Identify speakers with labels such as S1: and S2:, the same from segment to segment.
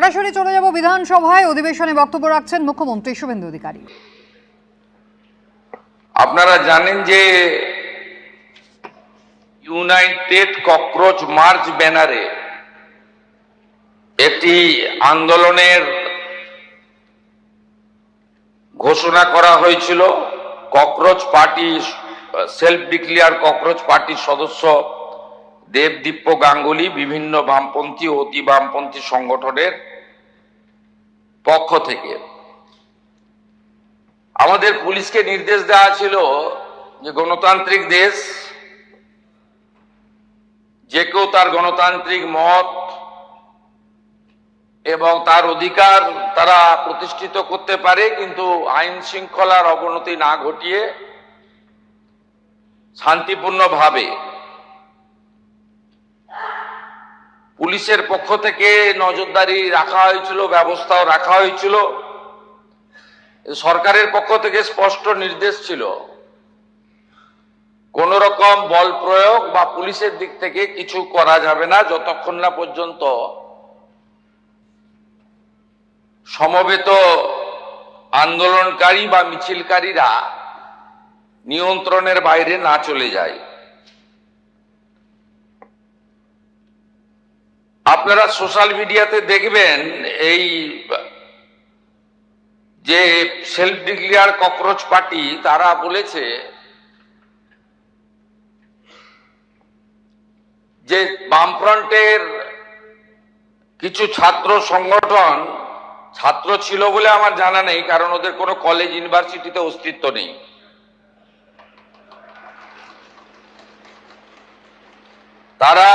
S1: সরাসরি চলে যাব বিধানসভায়। অধিবেশনে বক্তব্য রাখছেন মুখ্যমন্ত্রী শুভেন্দু অধিকারী।
S2: আপনারা জানেন যে ইউনাইটেড ককরোচ মার্চ ব্যানারে একটি আন্দোলনের ঘোষণা করা হয়েছিল। Cockroach party, self declare cockroach পার্টির সদস্য দেবদীপ্য গাঙ্গুলি বিভিন্ন বামপন্থী ও অতি বামপন্থী সংগঠনের পক্ষ থেকে আমাদের পুলিশকে নির্দেশ দেওয়া ছিল যে গণতান্ত্রিক দেশ, যে কেউ তার গণতান্ত্রিক মত এবং তার অধিকার তারা প্রতিষ্ঠিত করতে পারে, কিন্তু আইন শৃঙ্খলার অবনতি না ঘটিয়ে শান্তিপূর্ণভাবে। পুলিশের পক্ষ থেকে নজরদারি রাখা হয়েছিল, ব্যবস্থাও রাখা হয়েছিল। সরকারের পক্ষ থেকে স্পষ্ট নির্দেশ ছিল কোন রকম বল প্রয়োগ বা পুলিশের দিক থেকে কিছু করা যাবে না যতক্ষণ না পর্যন্ত সমবেত আন্দোলনকারী বা মিছিলকারীরা নিয়ন্ত্রণের বাইরে না চলে যায়। আপনারা সোশ্যাল মিডিয়াতে দেখবেন এই যে সেলফ ডিক্লেয়ার ককরোচ পার্টি তারা বলেছে যে বামফ্রন্টের কিছু ছাত্র সংগঠন, ছাত্র ছিল বলে আমার জানা নেই, কারণ ওদের কোনো কলেজ ইউনিভার্সিটিতে অস্তিত্ব নেই, তারা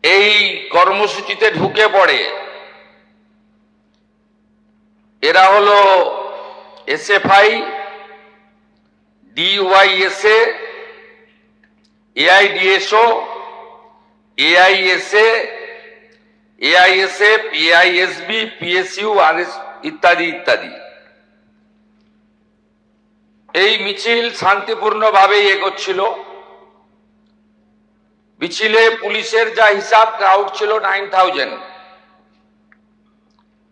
S2: এই কর্মসূচিতে ঢুকে পড়ে। এরা হলো SFI, DYSA, AIDSO, AISA, AISF, AISB, PSU, RS ইত্যাদি ইত্যাদি। এই মিছিল শান্তিপূর্ণভাবে এগোচ্ছিল। মিছিলে পুলিশের যা হিসাব, ক্রাউড ছিল 9000।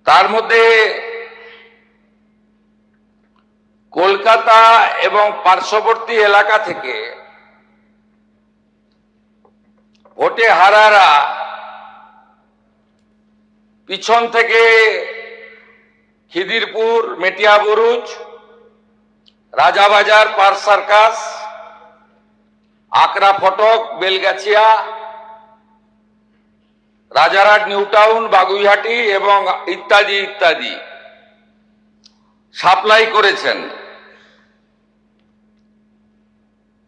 S2: তার মধ্যে কলকাতা এবং পার্শ্ববর্তী এলাকা থেকে ভোটে হারারা পিছন থেকে খিদিরপুর, মেটিয়াবুরুজ, রাজাবাজার, পার্ক সার্কাস, আকরা ফটক, বেলগাছিয়া, রাজারহাট, নিউ টাউন, বাগুইহাটি এবং ইত্যাদি ইত্যাদি সাপ্লাই করেছেন।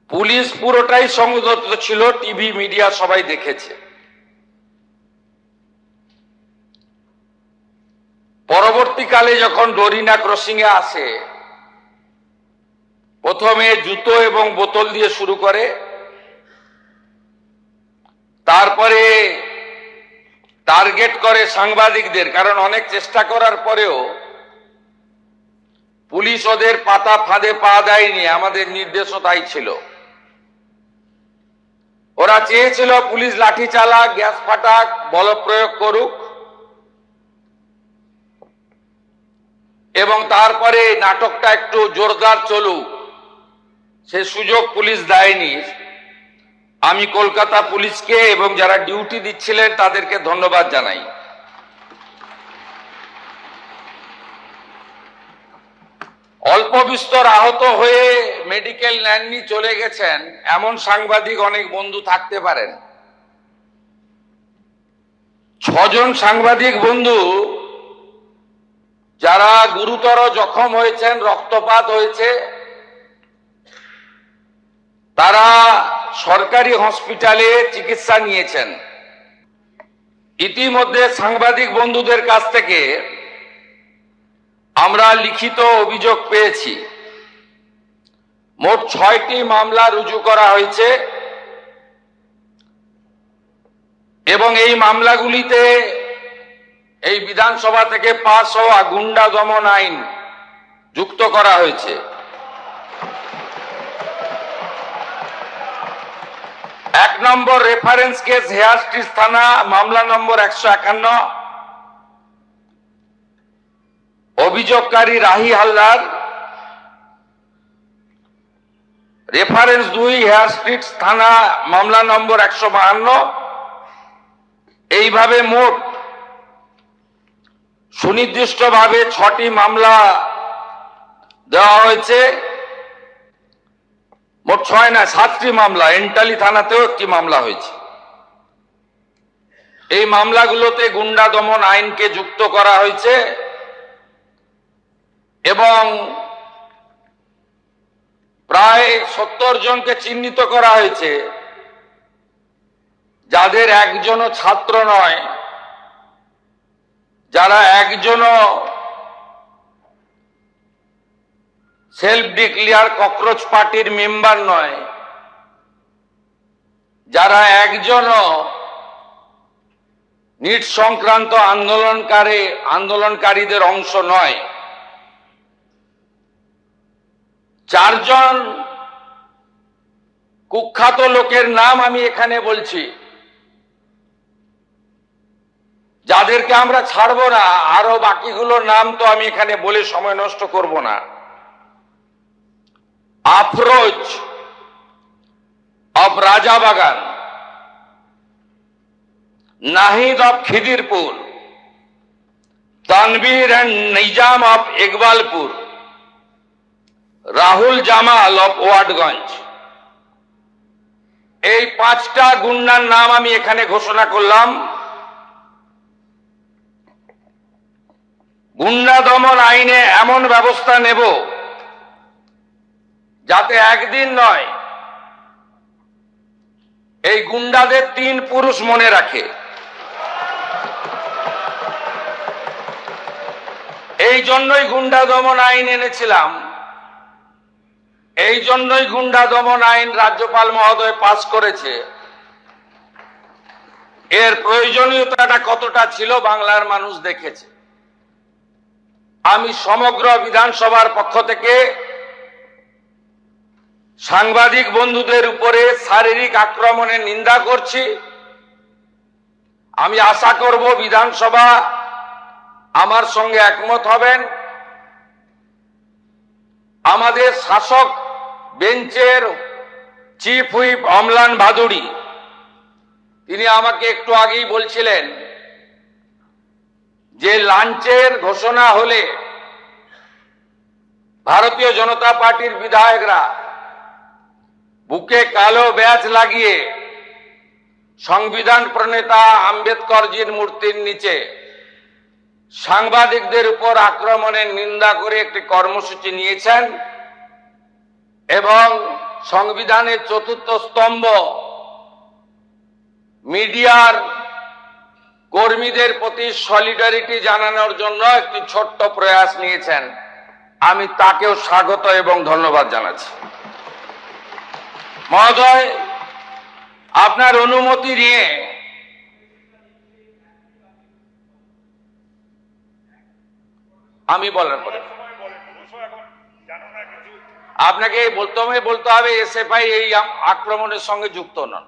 S2: পুলিশ পুরোটাই সংযত ছিল, টিভি মিডিয়া সবাই দেখেছে। পরবর্তীকালে যখন ডোরিনা ক্রসিং এ আসে, প্রথমে জুতো এবং বোতল দিয়ে শুরু করে, তারপরে টার্গেট করে সাংবাদিকদের, কারণ অনেক চেষ্টা করার পরেও পুলিশ ওদের পাতা ফাঁদে পা দেয়নি। আমাদের নির্দেশও তাই ছিল। ওরা চেয়েছিল পুলিশ লাঠি চালাক, গ্যাস ফাটাক, বল প্রয়োগ করুক এবং তারপরে নাটকটা একটু জোরদার চলুক। সে সুযোগ পুলিশ দেয়নি। আমি কলকাতা পুলিশকে এবং যারা ডিউটি দিচ্ছিলেন তাদেরকে ধন্যবাদ জানাই। অল্প বিস্তর আহত হয়ে মেডিকেল নেননি, চলে গেছেন এমন সাংবাদিক অনেক বন্ধু থাকতে পারেন। 6 জন সাংবাদিক বন্ধু যারা গুরুতর জখম হয়েছেন, রক্তপাত হয়েছে, তারা সরকারি হসপিটালে চিকিৎসা নিয়েছেন। ইতিমধ্যে সাংবাদিক বন্ধুদের কাছ থেকে আমরা লিখিত অভিযোগ পেয়েছি। মোট 6টি মামলা রুজু করা হয়েছে এবং এই মামলাগুলিতে এই বিধানসভা থেকে পাস হওয়া গুন্ডা দমন আইন যুক্ত করা হয়েছে। 1 number reference case Hare Street থানা, মামলা নম্বর 151, অভিযোগকারী Rahi Haldar, reference 2 Hare Street থানা, মামলা নম্বর 152। এইভাবে মোট সুনির্দিষ্টভাবে 6টি মামলা দেওয়া হয়েছে। মোট 6 না 7টি মামলা, এন্টালি থানাতেও একটি মামলা হয়েছে। এই মামলাগুলোতে গুন্ডা দমন আইনকে যুক্ত করা হয়েছে এবং প্রায় 70 জনকে চিহ্নিত করা হয়েছে, যাদের একজনও ছাত্র নয়, যারা একজনও সেলফ ডিক্লেয়ার ককরোচ পার্টির মেম্বার নয়, যারা একজনও নিট সংক্রান্ত আন্দোলনকারীদের অংশ নয়। 4 জন কুখ্যাত লোকের নাম আমি এখানে বলছি, যাদেরকে আমরা ছাড়বো না। আরো বাকিগুলোর নাম তো আমি এখানে বলে সময় নষ্ট করব না। Afroz of Rajabagan, Nahid of Khidirpur, Tanvir and Nizam of Ekbalpur, Rahul Jamal of Watgunge. এই 5টা গুন্ডার নাম আমি এখানে ঘোষণা করলাম। গুন্ডা দমন আইনে এমন ব্যবস্থা নেব যাতে একদিন নয়, এই গুন্ডাদের 3 পুরুষ মনে রাখে। এই জন্যই গুন্ডা দমন আইন এনেছিলাম, এই জন্যই গুন্ডা দমন আইন রাজ্যপাল মহোদয় পাস করেছে। এর প্রয়োজনীয়তাটা কতটা ছিল বাংলার মানুষ দেখেছে। আমি সমগ্র বিধানসভার পক্ষ থেকে সাংবাদিক বন্ধুদের উপরে শারীরিক আক্রমণের নিন্দা করছি। আমি আশা করব বিধানসভা আমার সঙ্গে একমত হবেন। আমাদের শাসক বেঞ্চের চিফ হুইপ অমলান ভাদুড়ী, তিনি আমাকে একটু আগেই বলছিলেন যে লাঞ্চের ঘোষণা হলে ভারতীয় জনতা পার্টির বিধায়করা বুকে কালো ব্যাজ লাগিয়ে সংবিধান প্রণেতা আম্বেদকরজির মূর্তির নিচে সাংবাদিকদের উপর আক্রমণের নিন্দা করে একটি কর্মসূচি নিয়েছেন এবং সংবিধানের 4র্থ স্তম্ভ মিডিয়ার কর্মীদের প্রতি সলিডারিটি জানানোর জন্য একটি ছোট্ট প্রয়াস নিয়েছেন। আমি তাকেও স্বাগত এবং ধন্যবাদ জানাচ্ছি। মহোদয়, আপনার অনুমতি নিয়ে আমি বলার পরে আপনাকে বলতে হবে এসএফআই এই আক্রমণের সঙ্গে যুক্ত নন।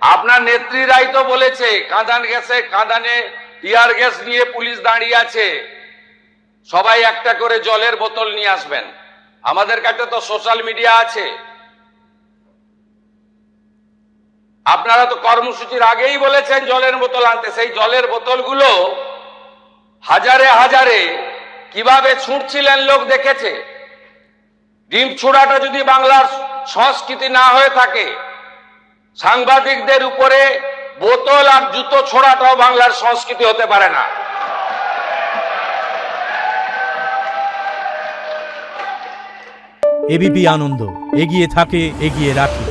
S2: আপনার নেত্রীরাই তো বলেছে কাঁদানে টিয়ার গ্যাস নিয়ে পুলিশ দাঁড়িয়ে আছে, সবাই একটা করে জলের বোতল নিয়ে আসবেন। আমাদের কাছে তো সোশ্যাল মিডিয়া আছে। আপনারা তো কর্মসূচির আগেই বলেছেন জলের বোতল আনতে। সেই জলের বোতলগুলো হাজারে হাজারে কিভাবে ছুঁড়ছিলেন লোক দেখেছে। ডিম ছোড়াটা যদি বাংলার সংস্কৃতি না হয়ে থাকে, সাংবাদিকদের উপরে বোতল আর জুতো ছোড়াটাও বাংলার সংস্কৃতি হতে পারে না।
S3: এবিপি আনন্দ, এগিয়ে থাকে, এগিয়ে রাখে।